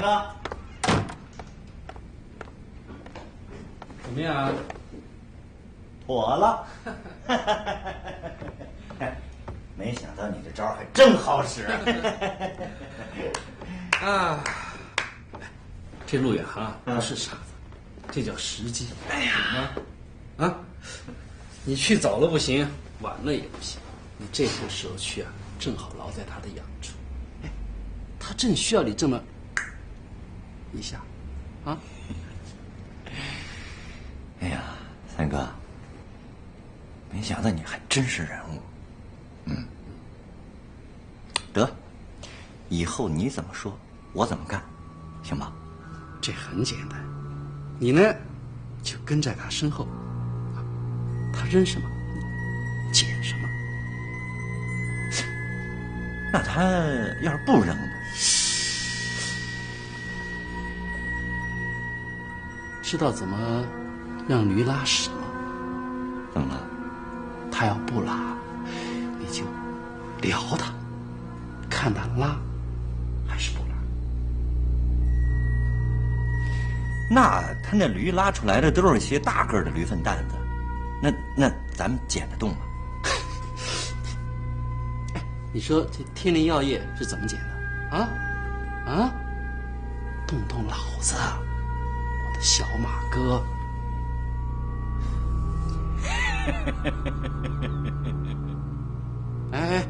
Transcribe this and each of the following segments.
哥，怎么样？妥了。没想到你这招还真好使。啊，这陆远航不是傻子，这叫时机。哎呀，啊，你去早了不行，晚了也不行。你这个时候去啊，正好落在他的痒处。哎，他正需要你这么一下，啊。哎呀，三哥，没想到你还真是人物。得，以后你怎么说，我怎么干，行吧？这很简单，你呢，就跟在他身后，他扔什么，你捡什么。那他要是不扔呢？知道怎么让驴拉屎吗？怎么了？他要不拉，你就撩他，看他拉还是不拉。那他那驴拉出来的都是一些大个的驴粪蛋子，那咱们捡得动吗？哎，你说这天灵药业是怎么捡的？啊？动动脑子，我的小马哥。哎，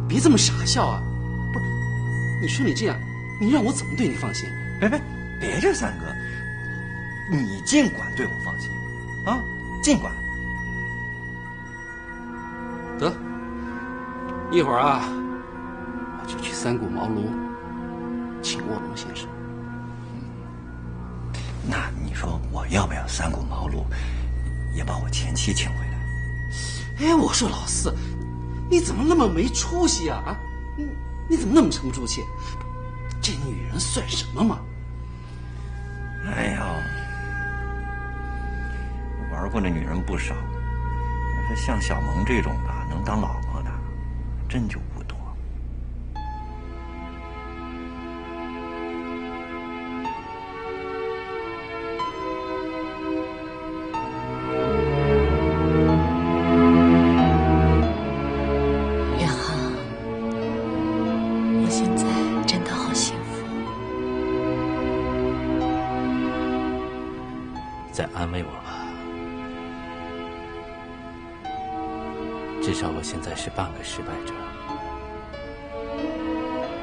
别这么傻笑啊！不是，你说你这样，你让我怎么对你放心？别这三哥，你尽管对我放心，啊，尽管。得，一会儿啊，我就去三顾茅庐请卧龙先生。那你说我要不要三顾茅庐，也把我前妻请回来？哎，我说老四，你怎么那么没出息啊？啊，你怎么那么沉不住气？这女人算什么嘛？哎呀，我玩过的女人不少，要是像小萌这种的能当老婆的，真就不多。远航，我现在真的好幸福。再安慰我吧，至少我现在是半个失败者。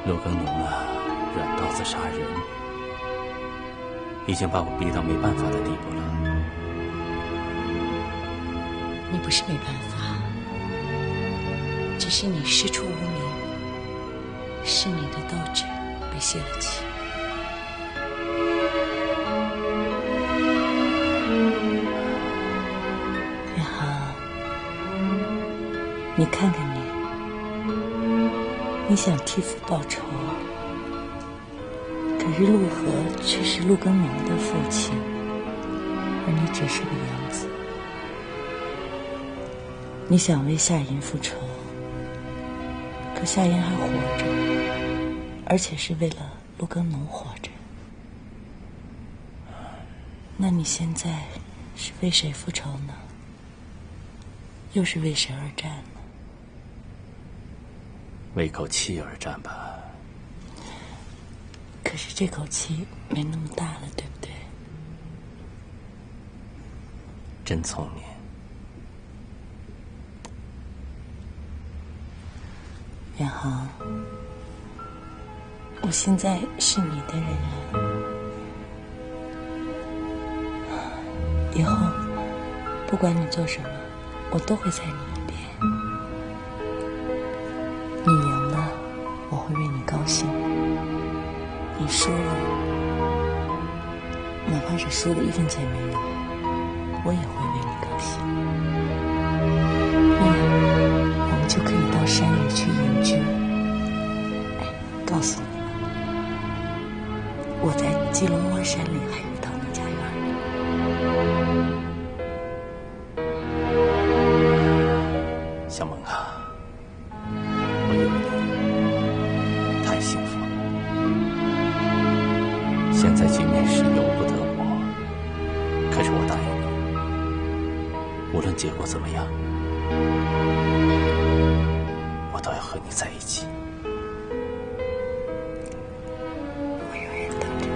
陆耕农啊，软刀子杀人，已经把我逼到没办法的地步了。你不是没办法，只是你师出无名，是你的斗志被泄了气。远航，你看看你，你想替父报仇，可是陆河却是陆耕农的父亲，而你只是个养子。你想为夏银复仇，可夏银还活着，而且是为了陆耕农活着。那你现在是为谁复仇呢？又是为谁而战呢？为口气而战吧。可是这口气没那么大了，对不对？真聪明。远航，我现在是你的人了，以后不管你做什么，我都会在你一边。你赢了，我会为你高兴；你输了，哪怕是输的一分钱没有，我也会为你高兴。那样，我们就可以到山里去隐居。哎，告诉你吧，我在基隆湾山里还遇到你家园呢。小萌啊，我有你太幸福了。现在局面是由不得我，可是我答应你，无论结果怎么样，我都要和你在一起。我永远等着你。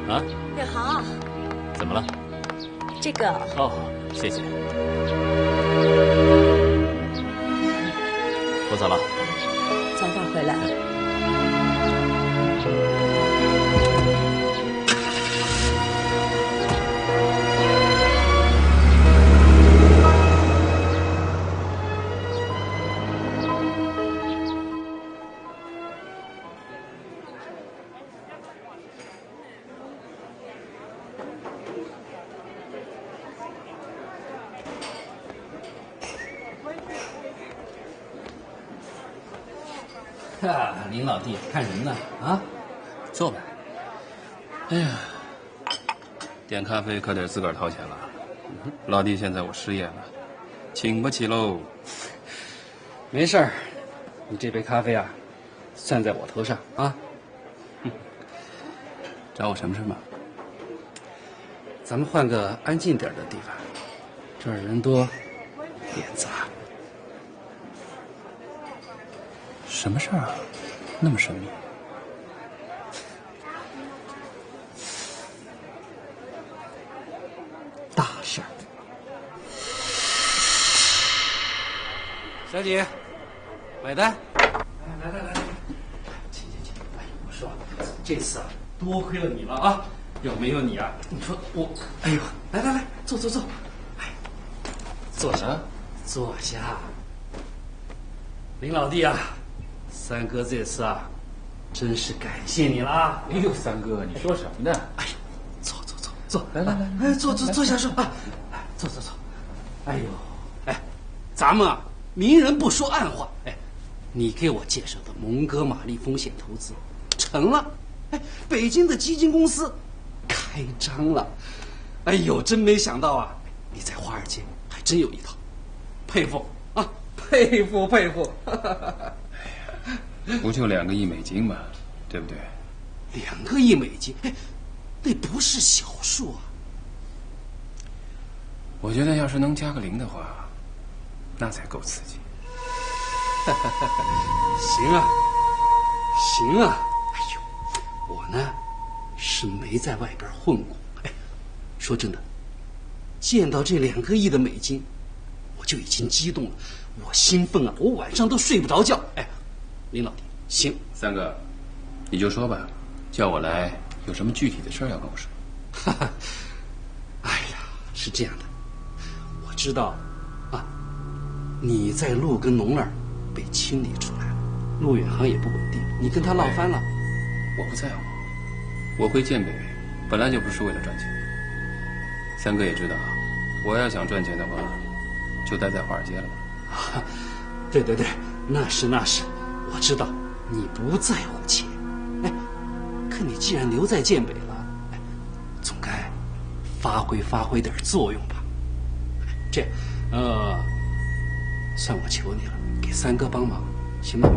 啊？远航，怎么了？这个哦，谢谢。我走了。早点回来。哈，林老弟，看什么呢？啊，坐呗。哎呀，点咖啡可得自个儿掏钱了。老弟，现在我失业了，请不起喽。没事儿，你这杯咖啡啊，算在我头上啊。找我什么事吗？咱们换个安静点的地方，这儿人多，脸杂。什么事儿啊？那么神秘？大事儿。小姐，买单。来，请。哎，我说，这次啊，多亏了你了啊！要没有你啊，你说我，哎呦，来，坐。哎，坐下，坐下。林老弟啊，三哥这次啊，真是感谢你啦！哎呦，三哥，你说什么呢？哎呀，坐，来，哎，坐下说啊，坐。哎呦，哎，咱们啊，明人不说暗话，哎，你给我介绍的蒙哥马利风险投资成了，哎，北京的基金公司开张了，哎呦，真没想到啊，你在华尔街还真有一套，佩服啊，佩服。不就2个亿美金嘛，对不对？2个亿美金，哎，那不是小数啊。我觉得要是能加个0的话，那才够刺激。行啊，哎呦，我呢是没在外边混过，哎，说真的，见到这2个亿的美金，我就已经激动了，我兴奋啊，我晚上都睡不着觉。哎，林老弟，行，三哥，你就说吧，叫我来有什么具体的事儿要跟我说？哎呀，是这样的，我知道啊，你在陆跟农那儿被清理出来了，陆远航也不稳定，你跟他闹翻了。我不在乎，我回建北本来就不是为了赚钱。三哥也知道，我要想赚钱的话，就待在华尔街了吧。啊，对，那是，我知道你不在乎钱，哎，可你既然留在建北了，哎，总该发挥点作用吧。这样，算我求你了，给三哥帮忙，行吗？